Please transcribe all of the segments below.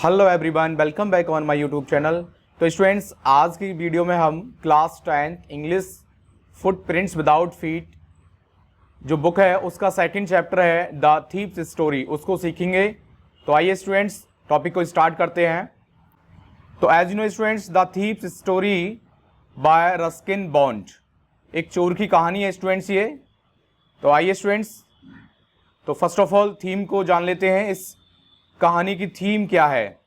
Hello everyone, welcome back on my YouTube channel. तो students, आज की वीडियो में हम class 10 English footprints without feet जो बुक है उसका सेकंड चैप्टर है द थीव्स स्टोरी, उसको सीखेंगे। तो आइए स्टूडेंट्स, टॉपिक को स्टार्ट करते हैं। तो as you know students, the thieves story by Ruskin Bond एक चोर की कहानी है स्टूडेंट्स ये। तो आइए स्टूडेंट्स, तो फर्स्ट ऑफ ऑल थीम को जान लेते हैं। इस कहानी की थीम क्या है?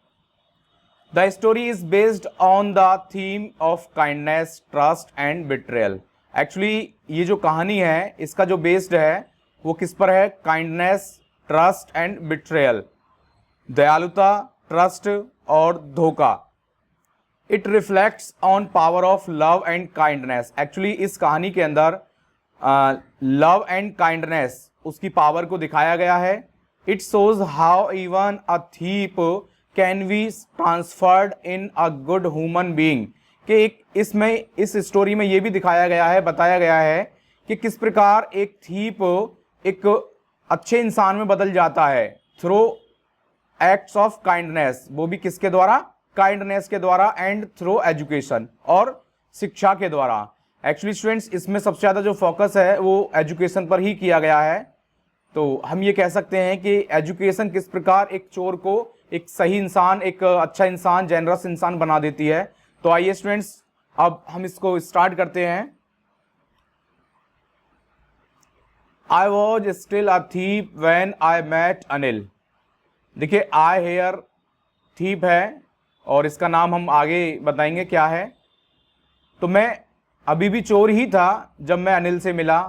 The story is based on the theme of kindness, trust and betrayal. Actually ये जो कहानी है इसका जो बेस्ड है वो किस पर है? काइंडनेस, ट्रस्ट एंड बिट्रेयल, दयालुता, ट्रस्ट और धोखा। It reflects on power of love and kindness. Actually इस कहानी के अंदर लव एंड काइंडनेस उसकी पावर को दिखाया गया है। It shows how even a thief can be transferred in a good human being। कि इस स्टोरी में ये भी दिखाया गया है, बताया गया है कि किस प्रकार एक थीप एक अच्छे इंसान में बदल जाता है थ्रू एक्ट्स ऑफ काइंडनेस, वो भी किसके द्वारा? काइंडनेस के द्वारा, एंड थ्रू एजुकेशन और शिक्षा के द्वारा। एक्चुअली स्टूडेंट्स, इसमें सबसे ज़्यादा जो फोकस है वो एजुकेशन पर ही किया गया है। तो हम ये कह सकते हैं कि एजुकेशन किस प्रकार एक चोर को एक सही इंसान, एक अच्छा इंसान, जेनरस इंसान बना देती है। तो आइए स्टूडेंट्स, अब हम इसको स्टार्ट करते हैं। I was still a thief when I met Anil. देखिए, आई हेयर थीप है और इसका नाम हम आगे बताएंगे क्या है। तो मैं अभी भी चोर ही था जब मैं अनिल से मिला।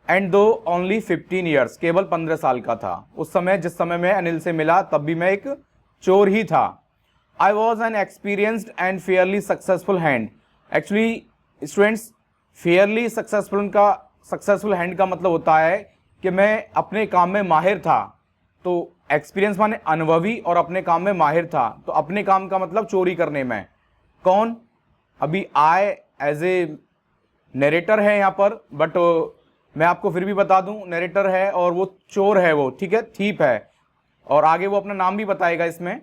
एंड दो ओनली 15 ईयर्स, केवल 15 साल का था उस समय, जिस समय मैं अनिल से मिला तब भी मैं एक चोर ही था। I was an experienced and Fairlie successful hand. Actually students, Fairlie successful hand का मतलब होता है कि मैं अपने काम में माहिर था। तो एक्सपीरियंस माने अनुभवी और अपने काम में माहिर था। तो अपने काम का मतलब चोरी करने में। कौन? अभी आई एज ए नरेटर है यहाँ पर, बट मैं आपको फिर भी बता दूं, नरेटर है और वो चोर है, वो ठीक है, थीप है, और आगे वो अपना नाम भी बताएगा इसमें।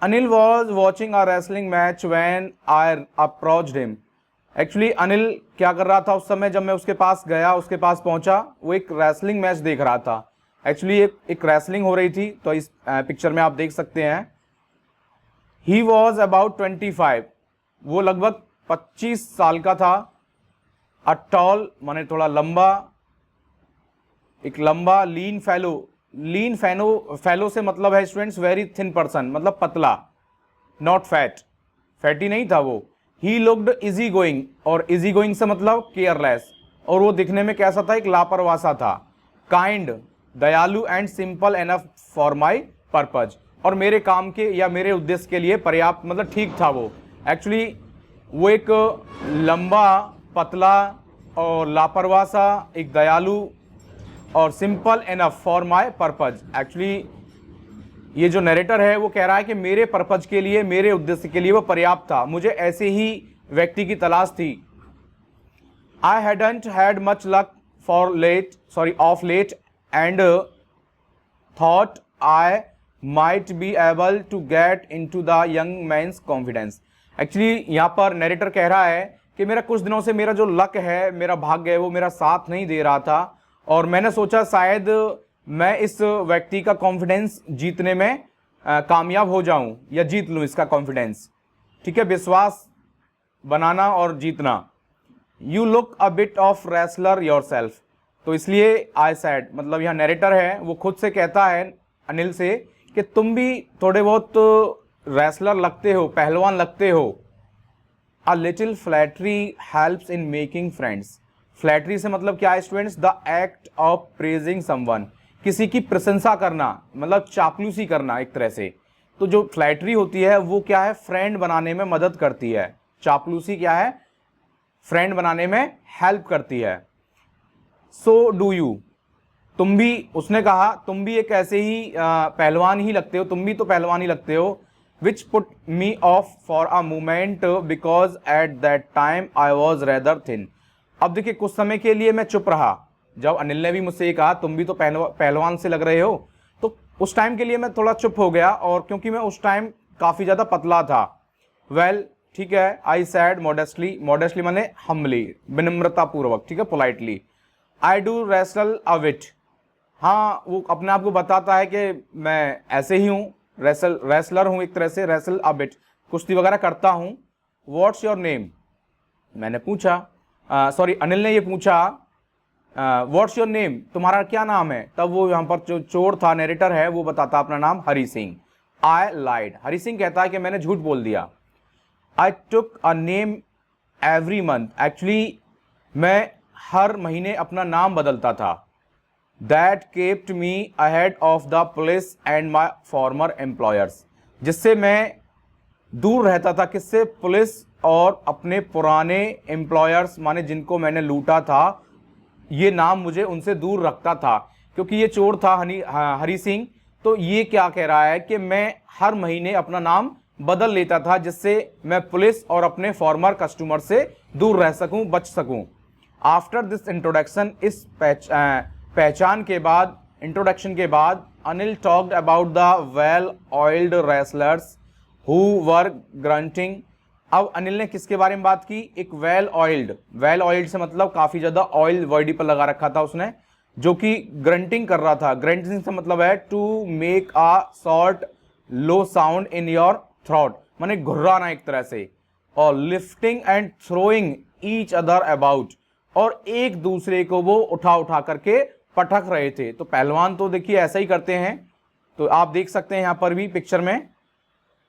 Anil was watching a wrestling match when I approached him. Actually Anil क्या कर रहा था उस समय जब मैं उसके पास गया, उसके पास पहुंचा? वो एक रेसलिंग मैच देख रहा था। एक्चुअली एक रेसलिंग हो रही थी, तो इस पिक्चर में आप देख सकते हैं। ही वॉज अबाउट 25, वो लगभग 25 साल का था। अ टॉल माने थोड़ा लंबा, एक लंबा, लीन फेलो से मतलब है स्टूडेंट्स वेरी थिन पर्सन, मतलब पतला, नॉट फैट, फैटी नहीं था वो। ही लुक्ड इजी गोइंग, और इजी गोइंग से मतलब केयरलेस, और वो दिखने में कैसा था? एक लापरवाह सा था। काइंड, दयालु and simple enough for my purpose, और मेरे काम के या मेरे उद्देश्य के लिए पर्याप्त, मतलब ठीक था वो। एक्चुअली वो एक लंबा, पतला और लापरवाह सा, एक दयालु और simple enough for my purpose. Actually ये जो नरेटर है वो कह रहा है कि मेरे पर्पज के लिए, मेरे उद्देश्य के लिए वो पर्याप्त था, मुझे ऐसे ही व्यक्ति की तलाश थी। I hadn't had much luck of late and thought I might be able to get into the young man's confidence. Actually यहाँ पर नरेटर कह रहा है कि मेरा कुछ दिनों से मेरा जो लक है, मेरा भाग्य है, वो मेरा साथ नहीं दे रहा था, और मैंने सोचा शायद मैं इस व्यक्ति का कॉन्फिडेंस जीतने में कामयाब हो जाऊं या जीत लूं इसका कॉन्फिडेंस। ठीक है, विश्वास बनाना और जीतना। You look a bit of wrestler yourself. तो इसलिए आई सेड, मतलब यहाँ नरेटर है वो खुद से कहता है अनिल से कि तुम भी थोड़े बहुत रेसलर लगते हो, पहलवान लगते हो। A little flattery helps in making friends। Flattery से मतलब क्या है students? The act of praising someone, किसी की प्रशंसा करना, मतलब चापलूसी करना एक तरह से। तो जो फ्लैटरी होती है वो क्या है? फ्रेंड बनाने में मदद करती है। चापलूसी क्या है? फ्रेंड बनाने में हेल्प करती है। सो डू यू, तुम भी, उसने कहा तुम भी एक ऐसे ही पहलवान ही लगते हो, तुम भी तो पहलवान ही लगते हो। which put me off for a moment because at that time I was rather thin। अब देखिए, कुछ समय के लिए मैं चुप रहा जब अनिल ने भी मुझसे ये कहा तुम भी तो पहलवान से लग रहे हो, तो उस टाइम के लिए मैं थोड़ा चुप हो गया, और क्योंकि मैं उस टाइम काफ़ी ज़्यादा पतला था। वेल ठीक है, आई सैड मॉडेस्टली, मॉडेस्टली माने हम्बली, विनम्रता पूर्वक, ठीक है, पोलाइटली। आई डू रेसल अ विट, हाँ वो अपने आप को बताता है कि मैं ऐसे ही हूँ, रेसलर हूँ एक तरह से, रेसल अ बिट, कुश्ती वगैरह करता हूँ। व्हाट्स योर नेम, मैंने पूछा, सॉरी अनिल ने ये पूछा, व्हाट्स योर नेम, तुम्हारा क्या नाम है। तब वो यहाँ पर जो चोर था, नरेटर है, वो बताता अपना नाम हरी सिंह। आई लाइड, हरी सिंह कहता है कि मैंने झूठ बोल दिया। I took a name every month, actually मैं हर महीने अपना नाम बदलता था। That kept me ahead of the police and my former employers, जिससे मैं दूर रहता था किससे, पुलिस और अपने पुराने एम्प्लॉयर्स माने जिनको मैंने लूटा था, ये नाम मुझे उनसे दूर रखता था। क्योंकि ये चोर था हरी सिंह, तो ये क्या कह रहा है कि मैं हर महीने अपना नाम बदल लेता था, जिससे मैं पुलिस और अपने फॉर्मर कस्टमर से दूर रह सकूं, बच सकूं। आफ्टर दिस इंट्रोडक्शन, इस पहचान के बाद, इंट्रोडक्शन के बाद, Anil talked about the well oiled wrestlers who were grunting. अब अनिल ने किसके बारे में बात की, एक वेल ऑयल्ड से मतलब काफी ज्यादा ऑयल बॉडी पर लगा रखा था उसने, जो कि ग्रंटिंग कर रहा था। ग्रंटिंग से मतलब है to make a short low sound in your throat, माने घुर्राना एक तरह से, और lifting and throwing each other about, और एक दूसरे को वो उठा उठा करके पटक रहे थे। तो पहलवान तो देखिए ऐसा ही करते हैं, तो आप देख सकते हैं यहां पर भी पिक्चर में।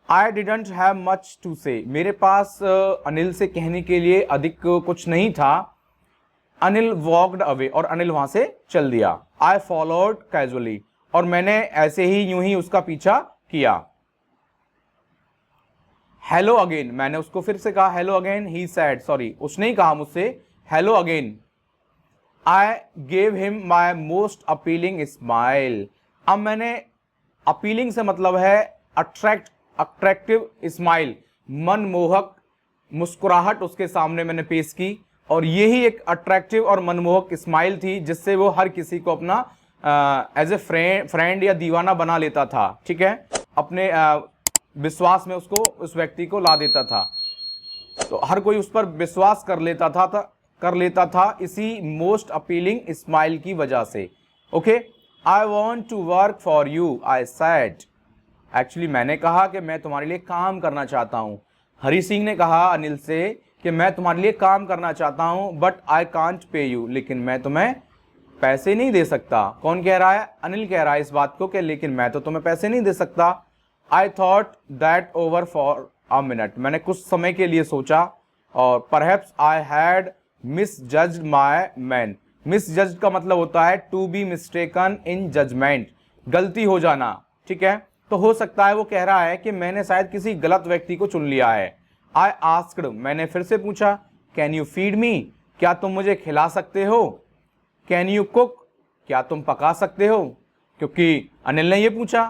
I didn't have much to say, मेरे पास अनिल से कहने के लिए अधिक कुछ नहीं था। अनिल वॉकड अवे, और अनिल वहां से चल दिया। आई फॉलोड कैजुअली, और मैंने ऐसे ही यूं ही उसका पीछा किया। हेलो अगेन, मैंने उसको फिर से कहा हेलो अगेन। ही सैड, सॉरी उसने ही कहा मुझसे hello again. I gave him my most appealing smile, अब मैंने, अपीलिंग से मतलब है अट्रैक्टिव स्माइल, मनमोहक मुस्कुराहट उसके सामने मैंने पेश की, और यही एक अट्रैक्टिव और मनमोहक स्माइल थी जिससे वो हर किसी को अपना एज ए फ्रेंड या दीवाना बना लेता था, ठीक है, अपने विश्वास में उसको, उस व्यक्ति को ला देता था। तो हर कोई उस पर विश्वास कर लेता था इसी मोस्ट अपीलिंग स्माइल की वजह से। Okay, I want to work for you, I said, actually मैंने कहा कि मैं तुम्हारे लिए काम करना चाहता हूं। हरी सिंह ने कहा अनिल से कि मैं तुम्हारे लिए काम करना चाहता हूं, but I can't pay you, लेकिन मैं तुम्हें पैसे नहीं दे सकता। कौन कह रहा है, अनिल कह रहा है इस बात को कि लेकिन मैं तो तुम्हें पैसे नहीं दे सकता। I thought that over for a minute, मैंने कुछ समय के लिए सोचा, और perhaps I had misjudged my man, misjudged का मतलब होता है to be mistaken in judgement, गलती हो जाना, ठीक है। तो हो सकता है वो कह रहा है कि मैंने शायद किसी गलत व्यक्ति को चुन लिया है। आई आस्क्ड, मैंने फिर से पूछा, कैन यू फीड मी, क्या तुम मुझे खिला सकते हो। कैन यू कुक, क्या तुम पका सकते हो, क्योंकि अनिल ने ये पूछा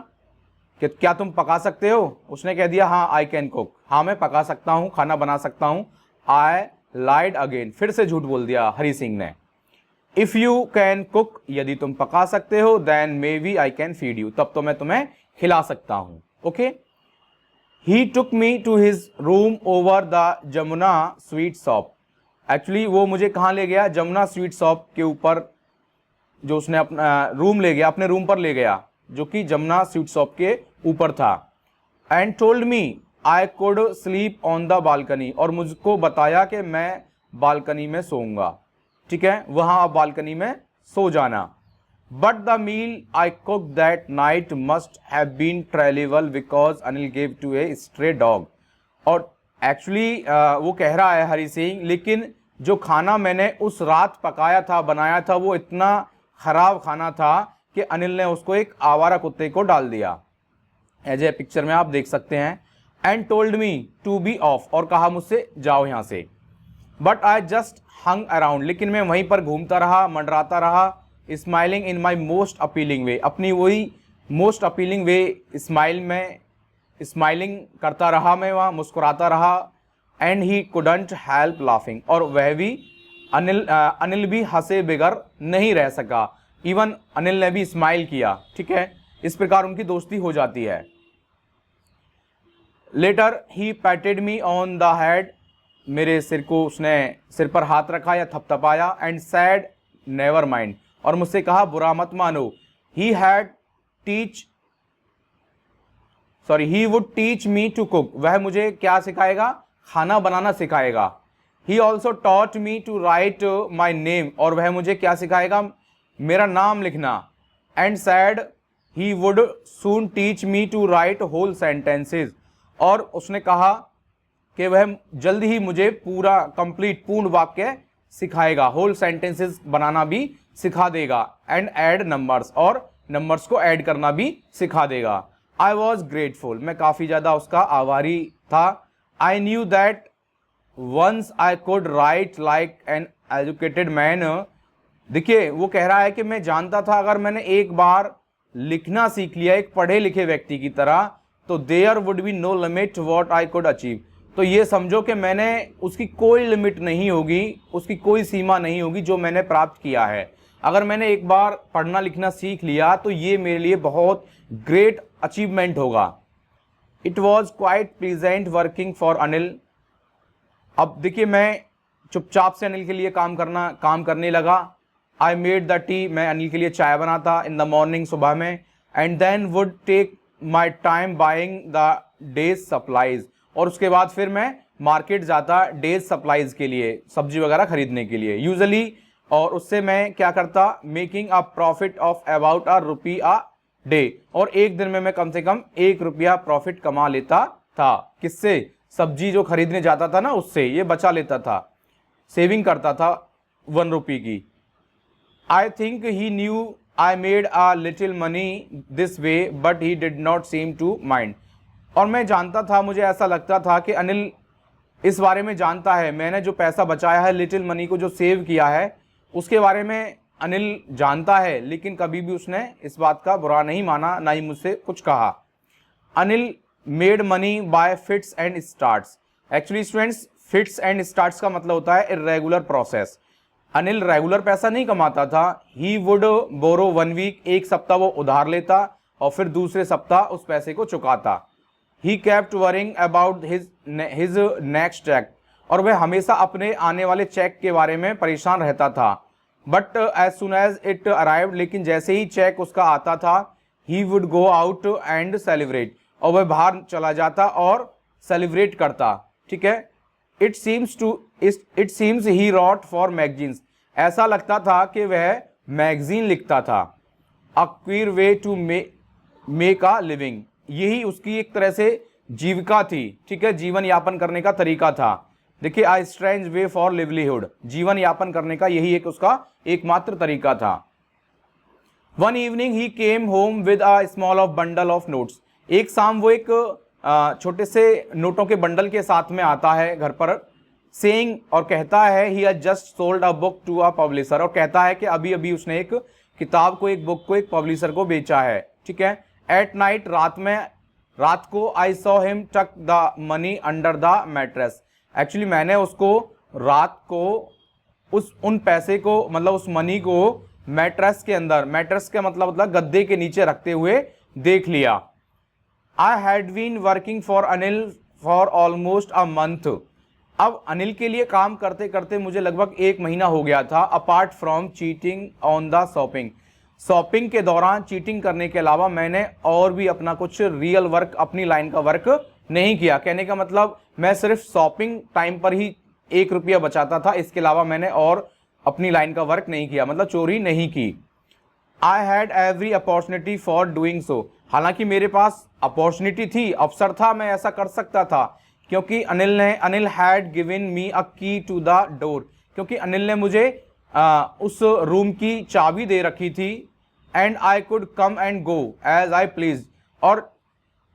कि क्या तुम पका सकते हो, उसने कह दिया हाँ आई कैन कुक, हाँ मैं पका सकता हूँ, खाना बना सकता हूँ। आई लाइड अगेन, फिर से झूठ बोल दिया हरी सिंह ने। इफ यू कैन कुक, यदि तुम पका सकते हो, then maybe I can feed you, तब तो मैं तुम्हें खिला सकता हूं। Okay, he took me to his room over the Jamuna sweet shop, actually वो मुझे कहां ले गया, जमुना स्वीट शॉप के ऊपर, जो उसने अपना रूम ले गया, अपने रूम पर ले गया, जो कि जमुना स्वीट शॉप के ऊपर था। And told me I could sleep on the balcony, और मुझको बताया कि मैं बालकनी में सोऊंगा, ठीक है, वहां आप बालकनी में सो जाना। But the meal I cook that night must have been terrible because Anil gave to a stray dog, और एक्चुअली वो कह रहा है हरी सिंह, लेकिन जो खाना मैंने उस रात पकाया था, बनाया था, वो इतना खराब खाना था कि अनिल ने उसको एक आवारा कुत्ते को डाल दिया। एज ए पिक्चर में आप देख सकते हैं। And told me to be off, और कहा मुझसे जाओ यहां से। But I just hung around, लेकिन मैं वहीं पर घूमता रहा, मंडराता रहा, smiling in my most appealing way, अपनी वही मोस्ट अपीलिंग वे स्माइल में स्माइलिंग करता रहा, मैं वहाँ मुस्कुराता रहा। And he couldn't help laughing, और वह भी अनिल भी हंसे बगैर नहीं रह सका। इवन अनिल ने भी स्माइल किया, ठीक है, इस प्रकार उनकी दोस्ती हो जाती है। Later he patted me on the head, मेरे सिर को उसने सिर पर हाथ रखा या थपथपाया, एंड सैड नेवर माइंड, और मुझसे कहा बुरा मत मानो। He would teach me to cook, वह मुझे क्या सिखाएगा, खाना बनाना सिखाएगा। He also taught me to write my name, और वह मुझे क्या सिखाएगा, मेरा नाम लिखना। And said he would soon teach me to write whole sentences, और उसने कहा कि वह जल्द ही मुझे पूरा कंप्लीट पूर्ण वाक्य सिखाएगा, होल सेंटेंसेस बनाना भी सिखा देगा। एंड ऐड नंबर्स, और नंबर्स को ऐड करना भी सिखा देगा। आई वॉज ग्रेटफुल, मैं काफ़ी ज़्यादा उसका आभारी था। I knew that once I could write like an educated man, देखिए वो कह रहा है कि मैं जानता था अगर मैंने एक बार लिखना सीख लिया एक पढ़े लिखे व्यक्ति की तरह, तो there would be no limit what I could achieve, तो ये समझो कि मैंने उसकी कोई लिमिट नहीं होगी, उसकी कोई सीमा नहीं होगी जो मैंने प्राप्त किया है। अगर मैंने एक बार पढ़ना लिखना सीख लिया तो ये मेरे लिए बहुत ग्रेट अचीवमेंट होगा। It was quite pleasant working for Anil, अब देखिए मैं चुपचाप से अनिल के लिए काम करने लगा। आई मेड द टी, मैं अनिल के लिए चाय बनाता इन द मॉर्निंग, सुबह में। And then would take my time buying the day's supplies, और उसके बाद फिर मैं मार्केट जाता डेज सप्लाईज के लिए, सब्जी वगैरह खरीदने के लिए यूजली, और उससे मैं क्या करता, making a profit of about ₹1 a day, और एक दिन में मैं कम से कम ₹1 प्रॉफिट कमा लेता था। किससे, सब्जी जो खरीदने जाता था ना उससे, ये बचा लेता था, सेविंग करता था ₹1 की। I think he knew I made a little money this way but he did not seem to mind, और मैं जानता था, मुझे ऐसा लगता था कि अनिल इस बारे में जानता है, मैंने जो पैसा बचाया है, लिटिल मनी को जो सेव किया है, उसके बारे में अनिल जानता है, लेकिन कभी भी उसने इस बात का बुरा नहीं माना, ना ही मुझसे कुछ कहा। Anil made money by fits and starts, actually students fits and starts का मतलब होता है इरेगुलर प्रोसेस। अनिल रेगुलर पैसा नहीं कमाता था। ही वुड बोरो 1 वीक, एक सप्ताह वो उधार लेता और फिर दूसरे सप्ताह उस पैसे को चुकाता। He kept worrying about his next cheque, और वह हमेशा अपने आने वाले चेक के बारे में परेशान रहता था। But as soon as it arrived, लेकिन जैसे ही चेक उसका आता था, he would go out and celebrate, और वह बाहर चला जाता और सेलिब्रेट करता। ठीक है, it seems he wrote for magazines, ऐसा लगता था कि वह मैगजीन लिखता था। A queer way to make a living, यही उसकी एक तरह से जीविका थी। ठीक है, जीवन यापन करने का तरीका था। देखिए, a strange way for livelihood, जीवन यापन करने का यही एक उसका एकमात्र तरीका था। One evening he came home with a small of bundle of notes, एक शाम वो एक छोटे से नोटों के बंडल के साथ में आता है घर पर, सेइंग, और कहता है he has just sold a book to a publisher, और कहता है कि अभी अभी उसने एक किताब को, एक बुक को एक पब्लिशर को बेचा है। ठीक है, एट नाइट, रात को आई सॉ हिम टक the money under the mattress, actually मैंने उसको रात को उन पैसे को, मतलब उस मनी को मैट्रेस के अंदर, मैट्रेस का मतलब गद्दे के नीचे रखते हुए देख लिया। I had been working for Anil for almost a month, अब अनिल के लिए काम करते करते मुझे लगभग 1 महीना हो गया था। Apart from cheating on the shopping के दौरान चीटिंग करने के अलावा मैंने और भी अपना कुछ रियल वर्क, अपनी लाइन का वर्क नहीं किया। कहने का मतलब मैं सिर्फ शॉपिंग टाइम पर ही ₹1 बचाता था, इसके अलावा मैंने और अपनी लाइन का वर्क नहीं किया, मतलब चोरी नहीं की। I had every opportunity for doing so, हालांकि मेरे पास अपॉर्चुनिटी थी, अवसर था, मैं ऐसा कर सकता था, क्योंकि अनिल हैड गिवन मी अ की टू द डोर, क्योंकि अनिल ने मुझे उस रूम की चाबी दे रखी थी। And I could come and go as I please, और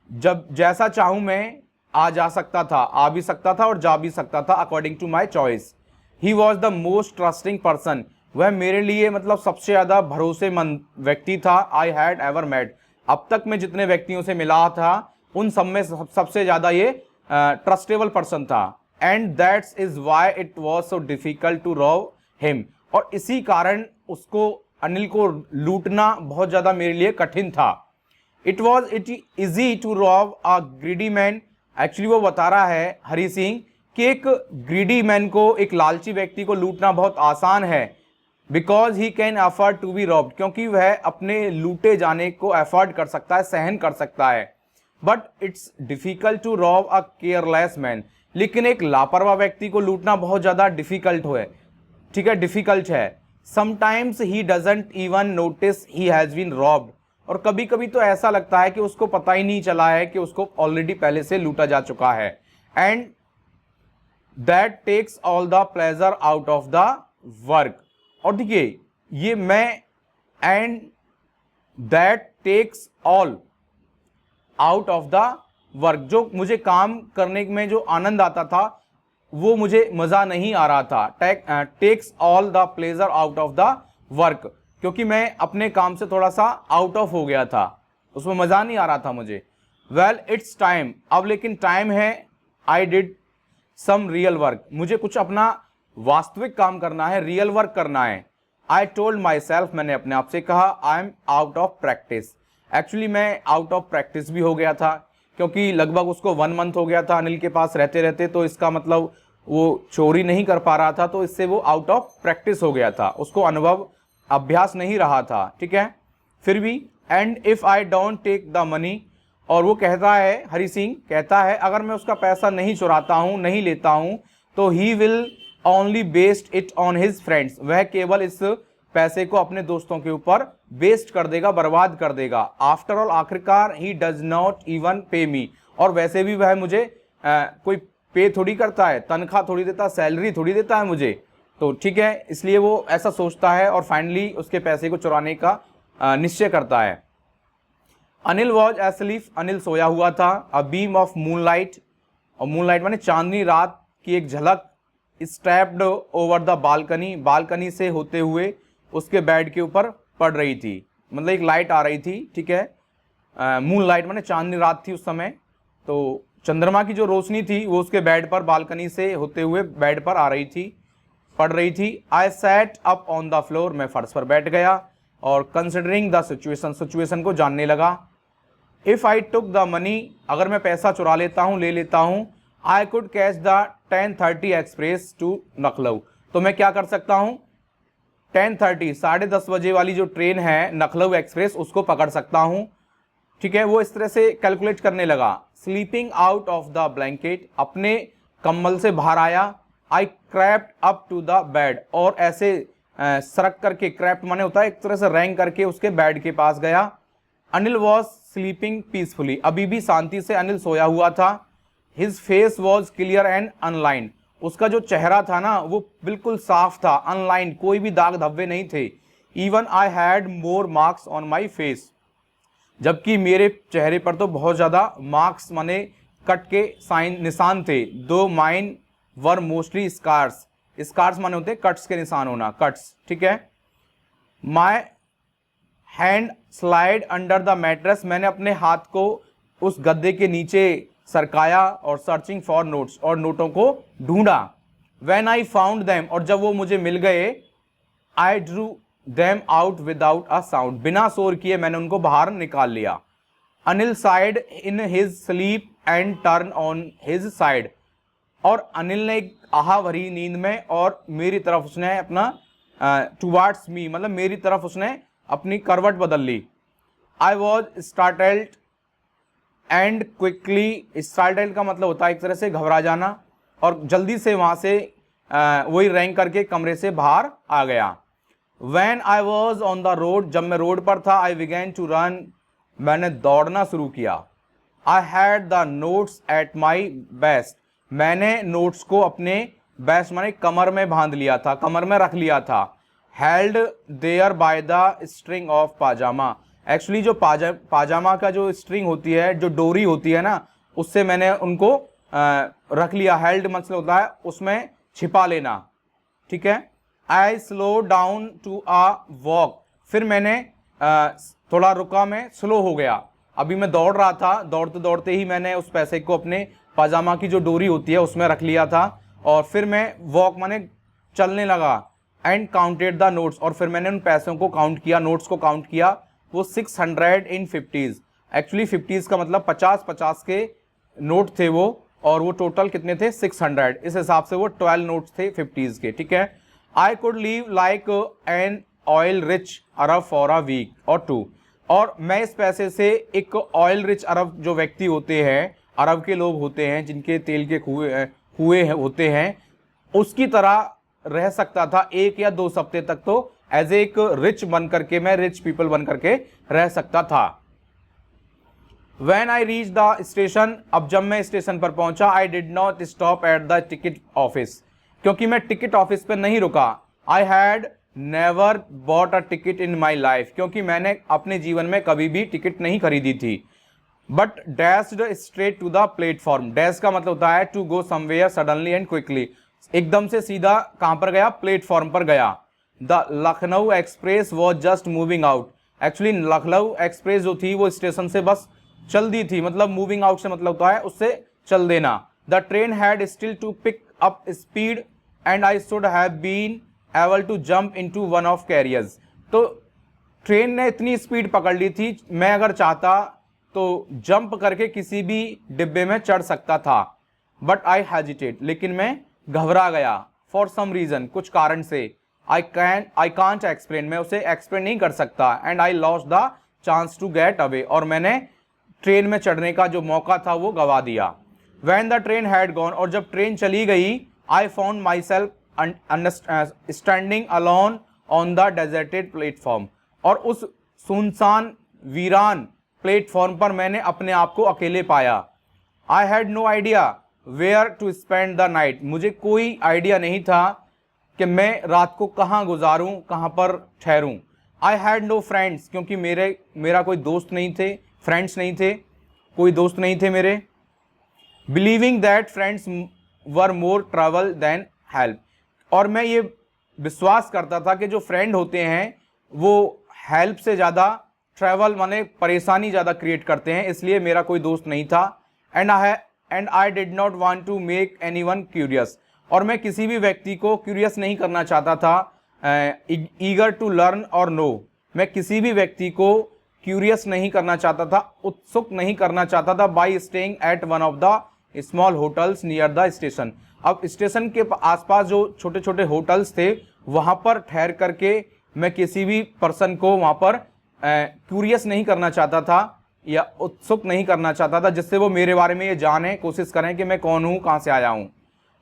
जब जैसा चाहूं मैं आ जा सकता था, आ भी सकता था और जा भी सकता था, according to my choice. He was the most trusting person, वह मेरे लिए मतलब सबसे ज्यादा भरोसेमंद व्यक्ति था। आई हैड एवर मेट, अब तक मैं जितने व्यक्तियों से मिला था उन सब में सबसे ज्यादा ये ट्रस्टेबल पर्सन था। And that's is why it was so difficult to rob him, और इसी कारण उसको, अनिल को लूटना बहुत ज्यादा मेरे लिए कठिन था। It was it easy to rob a greedy man. Actually वो बता रहा है हरी सिंह कि एक ग्रीडी मैन को, एक लालची व्यक्ति को लूटना बहुत आसान है, because he can afford to be robbed, क्योंकि वह अपने लूटे जाने को अफोर्ड कर सकता है, सहन कर सकता है। But it's difficult to rob a careless man, लेकिन एक लापरवाह व्यक्ति को लूटना बहुत ज़्यादा डिफिकल्ट है, ठीक है, डिफिकल्ट है। Sometimes he doesn't even notice he has been robbed, और कभी कभी तो ऐसा लगता है कि उसको पता ही नहीं चला है कि उसको ऑलरेडी पहले से लूटा जा चुका है। And that takes all the pleasure out of the work. और देखिए ये मैं, and that takes all out of the work, जो मुझे काम करने में जो आनंद आता था वो मुझे मजा नहीं आ रहा था। Takes all the pleasure out of the work, क्योंकि मैं अपने काम से थोड़ा सा आउट ऑफ हो गया था, उसमें मजा नहीं आ रहा था मुझे। वेल इट्स टाइम, अब लेकिन टाइम है, I did some real work, मुझे कुछ अपना वास्तविक काम करना है, रियल वर्क करना है। आई टोल्ड माई सेल्फ, मैंने अपने आप से कहा, I am out of practice. Actually मैं आउट ऑफ प्रैक्टिस भी हो गया था, क्योंकि लगभग उसको 1 मंथ हो गया था अनिल के पास रहते रहते, तो इसका मतलब वो चोरी नहीं कर पा रहा था, तो इससे वो आउट ऑफ प्रैक्टिस हो गया था, उसको अनुभव, अभ्यास नहीं रहा था, ठीक है। फिर भी and if I don't take the money, और वो कहता है, हरी सिंह कहता है, अगर मैं उसका पैसा नहीं चुराता हूं, नहीं लेता हूं, तो he will only based it on his friends, वह केवल इस पैसे को अपने दोस्तों के ऊपर वेस्ट कर देगा, बर्बाद कर देगा। आफ्टर ऑल, आखिरकार, ही डज नॉट इवन पे मी, और वैसे भी वह मुझे कोई पे थोड़ी करता है, तनख्वाह थोड़ी देता, सैलरी थोड़ी देता है मुझे, तो ठीक है, इसलिए वो ऐसा सोचता है और फाइनली उसके पैसे को चुराने का निश्चय करता है। अनिल वॉज एस्लीप, अनिल सोया हुआ था। अ बीम ऑफ मूनलाइट, और मूनलाइट माने चांदनी रात की एक झलक, stepped over the balcony, balcony से होते हुए उसके बेड के ऊपर पड़ रही थी, मतलब एक लाइट आ रही थी, ठीक है। मून लाइट माने चांदनी रात थी उस समय, तो चंद्रमा की जो रोशनी थी वो उसके बेड पर, बालकनी से होते हुए बेड पर आ रही थी, पड़ रही थी। I sat up on the floor, मैं फर्श पर बैठ गया और कंसिडरिंग द सिचुएशन, सिचुएशन को जानने लगा। If I took the money, अगर मैं पैसा चुरा लेता हूँ, ले लेता हूँ, I could catch the 10:30 express to Lucknow, तो मैं क्या कर सकता हूँ, 10:30 10:30 बजे वाली जो ट्रेन है लखनऊ एक्सप्रेस, उसको पकड़ सकता हूँ, ठीक है। वो इस तरह से कैलकुलेट करने लगा। Sleeping out of the blanket, अपने कम्बल से बाहर आया। आई crept up to the bed, और ऐसे सरक करके, क्रैप्ड माने होता है एक तरह से रैंक करके उसके बेड के पास गया। अनिल वॉज स्लीपिंग पीसफुली, अभी भी शांति से अनिल सोया हुआ था। His face was clear and online, उसका जो चेहरा था ना वो बिल्कुल साफ था, अनलाइन, कोई भी दाग धब्बे नहीं थे। Even I had more marks on my face, जबकि मेरे चेहरे पर तो बहुत ज़्यादा मार्क्स माने कट के साइन, निशान थे। Though mine were mostly scars, scars माने होते कट्स के निशान होना, कट्स, ठीक है। My hand slide under the mattress, मैंने अपने हाथ को उस गद्दे के नीचे सरकाया और सर्चिंग फॉर नोट्स, और नोटों को ढूंढा। व्हेन आई फाउंड देम, और जब वो मुझे मिल गए, I drew them out without a sound, बिना शोर किए मैंने उनको बाहर निकाल लिया। Anil side in his sleep and turn on his side, और अनिल ने एक आहा भरी नींद में और मेरी तरफ उसने अपना टुवार्ड्स मी, मतलब मेरी तरफ उसने अपनी करवट बदल ली। I was startled and quickly, startled का मतलब होता है एक तरह से घबरा जाना, और जल्दी से वहां से वही रैंक करके कमरे से बाहर आ गया। When I was on the road, जब मैं रोड पर था, I began to run, मैंने दौड़ना शुरू किया। I had the notes at my best, मैंने नोट्स को अपने बेस्ट माने कमर में बांध लिया था, कमर में रख लिया था। Held there by the string of pajama, actually जो पाजामा का जो स्ट्रिंग होती है, जो डोरी होती है ना, उससे मैंने उनको रख लिया। हेल्ड मतलब होता है उसमें छिपा लेना, ठीक है। I slow down to a walk, फिर मैंने थोड़ा रुका, मैं स्लो हो गया। अभी मैं दौड़ रहा था, दौड़ते दौड़ते ही मैंने उस पैसे को अपने पाजामा की जो डोरी होती है उसमें रख लिया था, और फिर मैं वॉक माने चलने लगा। एंड काउंटेड द नोट्स, और फिर मैंने उन पैसों को काउंट किया, नोट्स को काउंट किया। वो 600 इन 50s, एक्चुअली 50s का मतलब 50 के नोट थे वो, और वो टोटल कितने थे 600, इस हिसाब से वो 12 नोट्स थे 50s के, ठीक है। I could live like an oil rich Arab for a week और 2, और मैं इस पैसे से एक ऑयल रिच अरब जो व्यक्ति होते हैं, अरब के लोग होते हैं जिनके तेल के कुएं होते हैं, उसकी तरह रह सकता था 1 या 2 हफ्ते तक, तो एज एक रिच बन करके, मैं रिच पीपल बन करके रह सकता था। When I reached the station, अब जब मैं स्टेशन पर पहुंचा, I did not stop at the ticket office, क्योंकि मैं टिकट ऑफिस पर नहीं रुका। I had never bought a ticket in my life, क्योंकि मैंने अपने जीवन में कभी भी टिकट नहीं खरीदी थी। But dashed straight to the platform, dash का मतलब होता है to go somewhere suddenly and quickly, एकदम से सीधा कहां पर गया, प्लेटफॉर्म पर गया। The Lucknow express was just moving out, actually Lucknow express जो थी वो स्टेशन से बस चल दी थी, मतलब मूविंग आउट से मतलब होता है उससे चल देना। The train had still to pick up speed and I should have been able to jump into one of carriers, तो ट्रेन ने इतनी स्पीड पकड़ ली थी, मैं अगर चाहता तो जंप करके किसी भी डिब्बे में चढ़ सकता था। बट आई हेजिटेट, लेकिन मैं घबरा गया, फॉर सम रीजन, कुछ कारण से। आई कांट एक्सप्लेन, मैं उसे एक्सप्लेन नहीं कर सकता। And I lost the chance to get away, और मैंने ट्रेन में चढ़ने का जो मौका था वो गवा दिया। When the train had gone, और जब ट्रेन चली गई, I found myself standing alone on the deserted platform, और उस सुनसान वीरान प्लेटफॉर्म पर मैंने अपने आप को अकेले पाया। I had no idea where to spend the night, मुझे कोई आइडिया नहीं था कि मैं रात को कहाँ गुजारूं, कहाँ पर ठहरूं। I had no friends, क्योंकि मेरा कोई दोस्त नहीं थे, फ्रेंड्स नहीं थे, कोई दोस्त नहीं थे मेरे। Believing that friends were more trouble than help, और मैं ये विश्वास करता था कि जो फ्रेंड होते हैं वो हेल्प से ज़्यादा ट्रैवल माने परेशानी ज़्यादा क्रिएट करते हैं, इसलिए मेरा कोई दोस्त नहीं था। And I did not want to make anyone curious, और मैं किसी भी व्यक्ति को क्यूरियस नहीं करना चाहता था। ईगर टू लर्न और नो, मैं किसी भी व्यक्ति को क्यूरियस नहीं करना चाहता था, उत्सुक नहीं करना चाहता था। By staying at one of the small hotels near the station, अब स्टेशन के आसपास जो छोटे छोटे होटल्स थे वहां पर ठहर करके मैं किसी भी पर्सन को वहां पर क्यूरियस नहीं करना चाहता था या उत्सुक नहीं करना चाहता था, जिससे वो मेरे बारे में ये जाने, कोशिश करें कि मैं कौन हूँ, कहाँ से आया हूँ।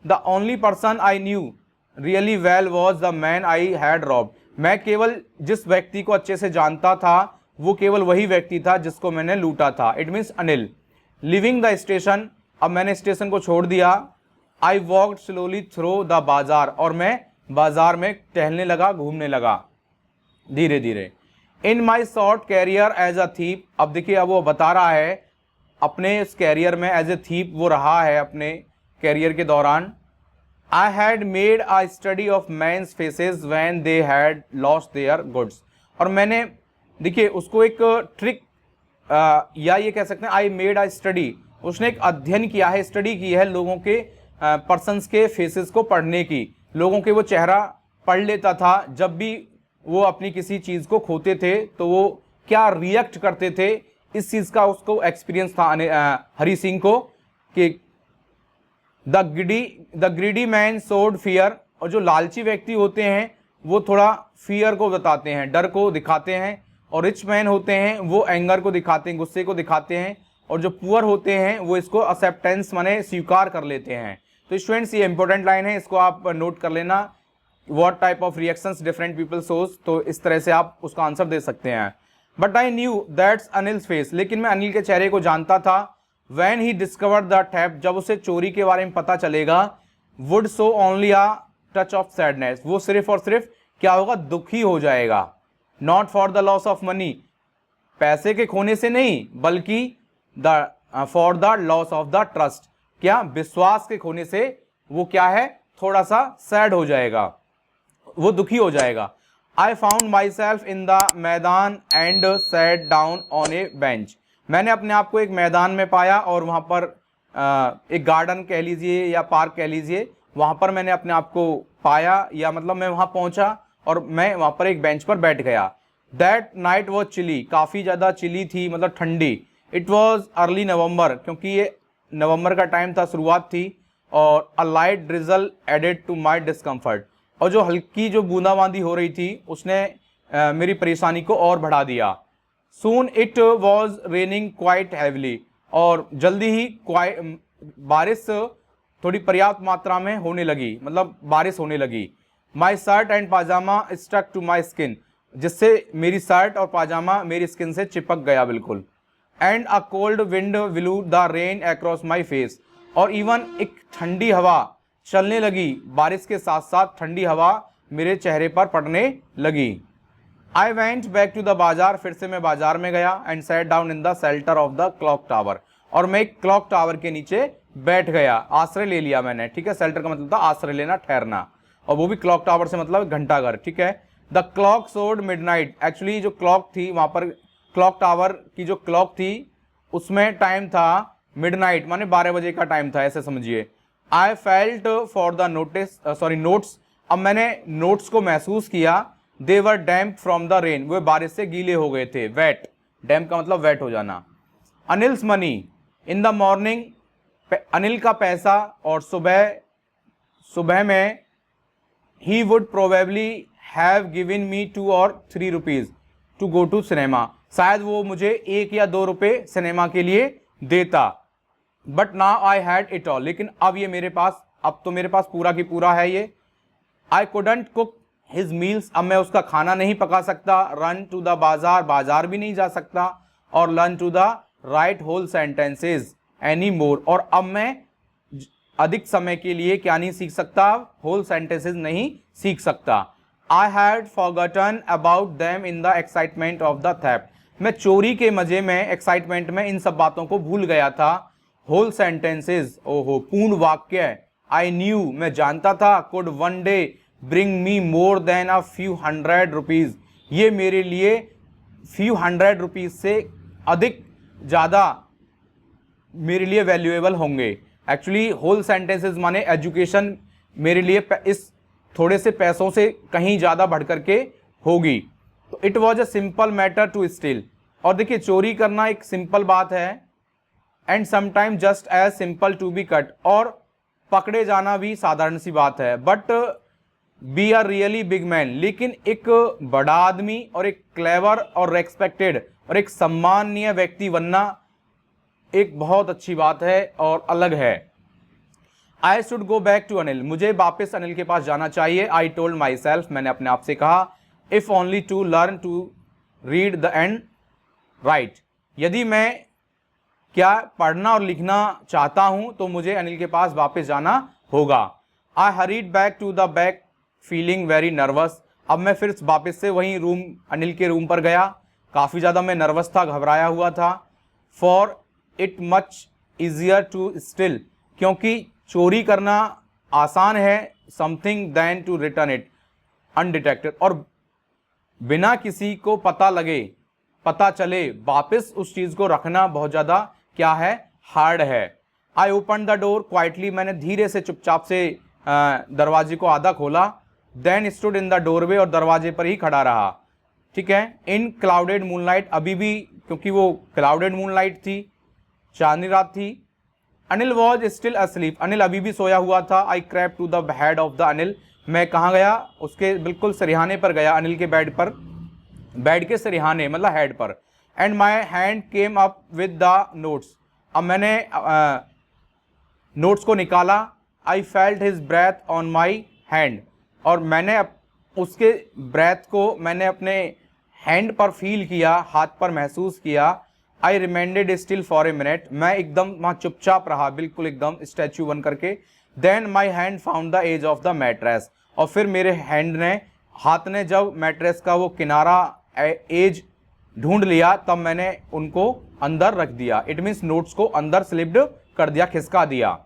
The only person I knew really well was the man I had robbed, मैं केवल जिस व्यक्ति को अच्छे से जानता था वो केवल वही व्यक्ति था जिसको मैंने लूटा था। It means Anil. Living the station, अब मैंने स्टेशन को छोड़ दिया। I walked slowly through the बाजार, और मैं बाजार में टहलने लगा, घूमने लगा धीरे धीरे। In my short career as a thief, अब देखिए अब वो बता रहा है अपने इस कैरियर में एज ए थीप वो रहा है अपने कैरियर के दौरान। I had made a study of men's faces when they had lost their goods, और मैंने देखिए उसको एक ट्रिक या ये कह सकते हैं आई मेड अ स्टडी, उसने एक अध्ययन किया है, स्टडी की है लोगों के पर्सन्स के फेसेस को पढ़ने की, लोगों के वो चेहरा पढ़ लेता था जब भी वो अपनी किसी चीज़ को खोते थे तो वो क्या रिएक्ट करते थे, इस चीज़ का उसको एक्सपीरियंस था हरी सिंह को कि the greedy man showed fear, और जो लालची व्यक्ति होते हैं वो थोड़ा फियर को बताते हैं, डर को दिखाते हैं, और रिच मैन होते हैं वो एंगर को दिखाते हैं, गुस्से को दिखाते हैं, और जो पुअर होते हैं वो इसको एक्सेप्टेंस माने स्वीकार कर लेते हैं। तो स्टूडेंट्स ये इंपॉर्टेंट लाइन है, इसको आप नोट कर लेना। What type of reactions different people shows, तो इस तरह से आप उसका आंसर दे सकते हैं। But I knew that's Anil's face, लेकिन मैं अनिल के चेहरे को जानता था। When he discovered the theft, जब उसे चोरी के बारे में पता चलेगा। Would so only a touch of sadness, वो सिर्फ और सिर्फ क्या होगा, दुखी हो जाएगा। Not for the loss of money, पैसे के खोने से नहीं, बल्कि for the loss of the trust, क्या विश्वास के खोने से वो क्या है, थोड़ा सा सैड हो जाएगा, वो दुखी हो जाएगा। I found myself in the maidan and sat down on a bench, मैंने अपने आप को एक मैदान में पाया और वहां पर एक गार्डन कह लीजिए या पार्क कह लीजिए, वहां पर मैंने अपने आप को पाया, या मतलब मैं वहां पहुंचा और मैं वहां पर एक बेंच पर बैठ गया। दैट नाइट वॉज चिली, काफी ज्यादा चिली थी, मतलब ठंडी। इट वॉज अर्ली नवंबर, क्योंकि ये नवंबर का टाइम था, शुरुआत थी, और a light drizzle added to my discomfort, और जो हल्की जो बूंदाबांदी हो रही थी उसने मेरी परेशानी को और बढ़ा दिया। Soon it was raining quite heavily, और जल्दी ही बारिश थोड़ी पर्याप्त मात्रा में होने लगी, मतलब बारिश होने लगी। My shirt and pyjama stuck to my skin, जिससे मेरी शर्ट और पाजामा मेरी स्किन से चिपक गया बिल्कुल। And a cold wind blue the rain across my face, और इवन एक ठंडी हवा चलने लगी, बारिश के साथ साथ ठंडी हवा मेरे चेहरे पर पड़ने लगी। I went back to the bazaar, फिर से मैं बाजार में गया। And sat down in the shelter of the clock tower, और मैं एक क्लॉक टावर के नीचे बैठ गया, आश्रय ले लिया मैंने, ठीक है। शेल्टर का मतलब था आश्रय लेना, ठहरना, और वो भी क्लॉक टावर से मतलब घंटाघर, ठीक है। The clock showed midnight, actually जो क्लॉक थी वहां पर, क्लॉक टावर की जो क्लॉक थी उसमें टाइम था मिडनाइट, माने 12 बजे का टाइम था, ऐसे समझिए। I felt for the notes, अब मैंने नोट्स को महसूस किया। दे वर डैम्प फ्रॉम द रेन, वे बारिश से गीले हो गए थे, वेट, डैम्प का मतलब वेट हो जाना। Anil's money in the morning, Anil का पैसा, और सुबह में he would probably have given me 2 or 3 rupees to go to cinema, शायद वो मुझे 1 या 2 रुपए सिनेमा के लिए देता। But now I had it all, लेकिन अब ये मेरे पास, अब तो मेरे पास पूरा की पूरा है ये। I couldn't cook his meals, अब मैं उसका खाना नहीं पका सकता। रन टू द बाजार, बाजार भी नहीं जा सकता। और learn to the write whole sentences any more, और अब मैं अधिक समय के लिए क्या नहीं सीख सकता, होल सेंटेंसेज नहीं सीख सकता। I had forgotten about them in the excitement of the theft, मैं चोरी के मजे में, एक्साइटमेंट में इन सब बातों को भूल गया था। होल सेंटेंसेज, ओहो, पूर्ण वाक्य। आई न्यू, मैं जानता था। Could one day bring me more than a few hundred rupees, ये मेरे लिए फ्यू हंड्रेड रुपीज से अधिक ज़्यादा मेरे लिए वैल्यूएबल होंगे। एक्चुअली होल सेंटेंसेज माने एजुकेशन मेरे लिए इस थोड़े से पैसों से कहीं ज़्यादा बढ़ करके होगी। तो it was a simple matter to steal, और देखिए चोरी करना एक सिंपल बात है। And sometime just as simple to be caught, और पकड़े जाना भी साधारण सी बात है। But be are really big man, लेकिन एक बड़ा आदमी और एक क्लेवर और रेस्पेक्टेड और एक सम्माननीय व्यक्ति बनना एक बहुत अच्छी बात है और अलग है। I should go back to Anil, मुझे वापस अनिल के पास जाना चाहिए। आई टोल्ड माई सेल्फ, मैंने अपने आप से कहा। If only to learn to read the and write, यदि मैं क्या पढ़ना और लिखना चाहता हूं तो मुझे अनिल के पास वापस जाना होगा। I hurried back to the back feeling very nervous, अब मैं फिर वापस से वहीं रूम, अनिल के रूम पर गया। काफ़ी ज़्यादा मैं नर्वस था, घबराया हुआ था। For it much easier to steal, क्योंकि चोरी करना आसान है, something than to return it undetected, और बिना किसी को पता चले वापस उस चीज़ को रखना बहुत ज़्यादा क्या है, हार्ड है। I open the door quietly, मैंने धीरे से चुपचाप से दरवाजे को आधा खोला। Then stood in the doorway, और दरवाजे पर ही खड़ा रहा, ठीक है। इन क्लाउडेड मूनलाइट, अभी भी क्योंकि वो क्लाउडेड मूनलाइट थी, चांदनी रात थी। Anil was still asleep, Anil अभी भी सोया हुआ था। I crept to the head of the Anil, मैं कहाँ गया, उसके बिल्कुल सरिहाने पर गया, अनिल के बेड पर, बेड के सरिहाने मतलब हेड पर। And my hand came up with the notes, अब मैंने नोट्स को निकाला। I felt his breath on my hand, और मैंने उसके ब्रेथ को मैंने अपने हैंड पर फील किया, हाथ पर महसूस किया। आई रिमेंडेड स्टिल फॉर ए मिनट, मैं एकदम वहाँ चुपचाप रहा, बिल्कुल एकदम स्टैचू बन करके। Then my hand found the edge of the mattress, और फिर मेरे हैंड ने, हाथ ने जब मैट्रेस का वो किनारा, एज ढूंढ लिया, तब मैंने उनको अंदर रख दिया। इट मीन्स नोट्स को अंदर स्लिप्ड कर दिया, खिसका दिया।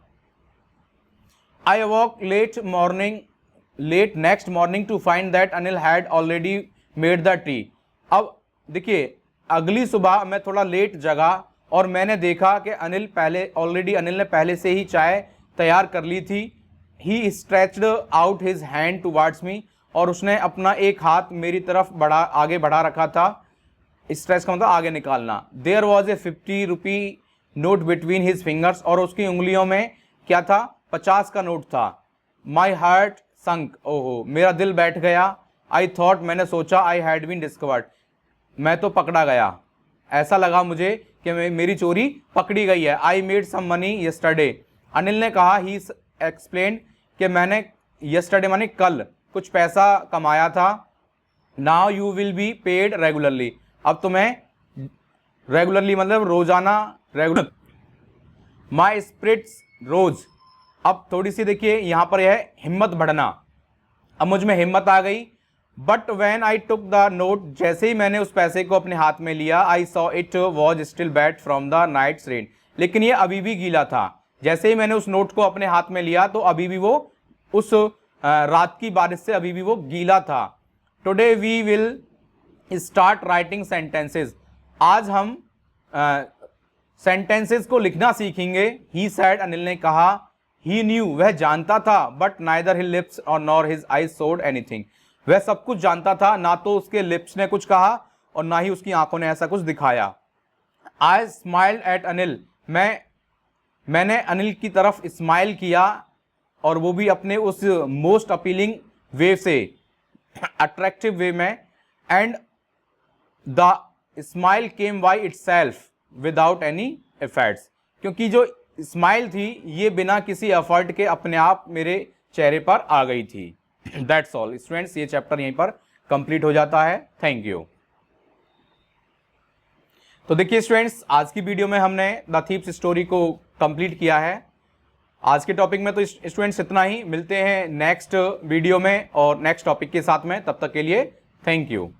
I woke late next morning to find that Anil had already made the tea. अब देखिए अगली सुबह मैं थोड़ा लेट जगा और मैंने देखा कि अनिल ने पहले से ही चाय तैयार कर ली थी। He stretched out his hand towards me, और उसने अपना एक हाथ मेरी तरफ आगे बढ़ा रखा था। स्ट्रेच का मतलब आगे निकालना। There was a 50 rupee note between his fingers, और उसकी उंगलियों में क्या था, 50 का नोट था। माई हार्ट संक, ओहो मेरा दिल बैठ गया। आई थॉट, मैंने सोचा, आई हैड बीन डिस्कवर्ड, मैं तो पकड़ा गया, ऐसा लगा मुझे कि मेरी चोरी पकड़ी गई है। I made some money yesterday, Anil ने कहा। ही एक्सप्लेन कि मैंने यस्टरडे माने कल कुछ पैसा कमाया था। Now you will be paid regularly, अब तुम्हें रेगुलरली मतलब रोजाना, रेगुलर। माई स्पिरिट्स रोज, अब थोड़ी सी देखिए यहां पर यह हिम्मत बढ़ना, अब मुझ में हिम्मत आ गई। But when I took the note, जैसे ही मैंने उस पैसे को अपने हाथ में लिया, I saw it was still wet from the night's rain, लेकिन ये अभी भी गीला था। जैसे ही मैंने उस नोट को अपने हाथ में लिया तो अभी भी वो उस रात की बारिश से अभी भी वो गीला था। Today we will start writing sentences, आज हम सेंटेंसेस को लिखना सीखेंगे। ही सैड, अनिल ने कहा। ही न्यू, वह जानता था। बट नाइदर हिज लिप्स और nor his eyes showed anything, वह सब कुछ जानता था, ना तो उसके लिप्स ने कुछ कहा और ना ही उसकी आंखों ने ऐसा कुछ दिखाया। आई स्माइल्ड एट अनिल, मैंने अनिल की तरफ स्माइल किया, और वो भी अपने उस मोस्ट अपीलिंग वे से, अट्रैक्टिव वे में। And the smile came by itself without any efforts, क्योंकि जो स्माइल थी ये बिना किसी एफर्ट के अपने आप मेरे चेहरे पर आ गई थी। दैट्स ऑल स्टूडेंट्स, ये चैप्टर यहीं पर कंप्लीट हो जाता है। Thank you. तो देखिए स्टूडेंट्स, आज की वीडियो में हमने द थीव्स स्टोरी को कंप्लीट किया है। आज के टॉपिक में तो स्टूडेंट्स इतना ही, मिलते हैं नेक्स्ट वीडियो में और नेक्स्ट टॉपिक के साथ में, तब तक के लिए थैंक यू।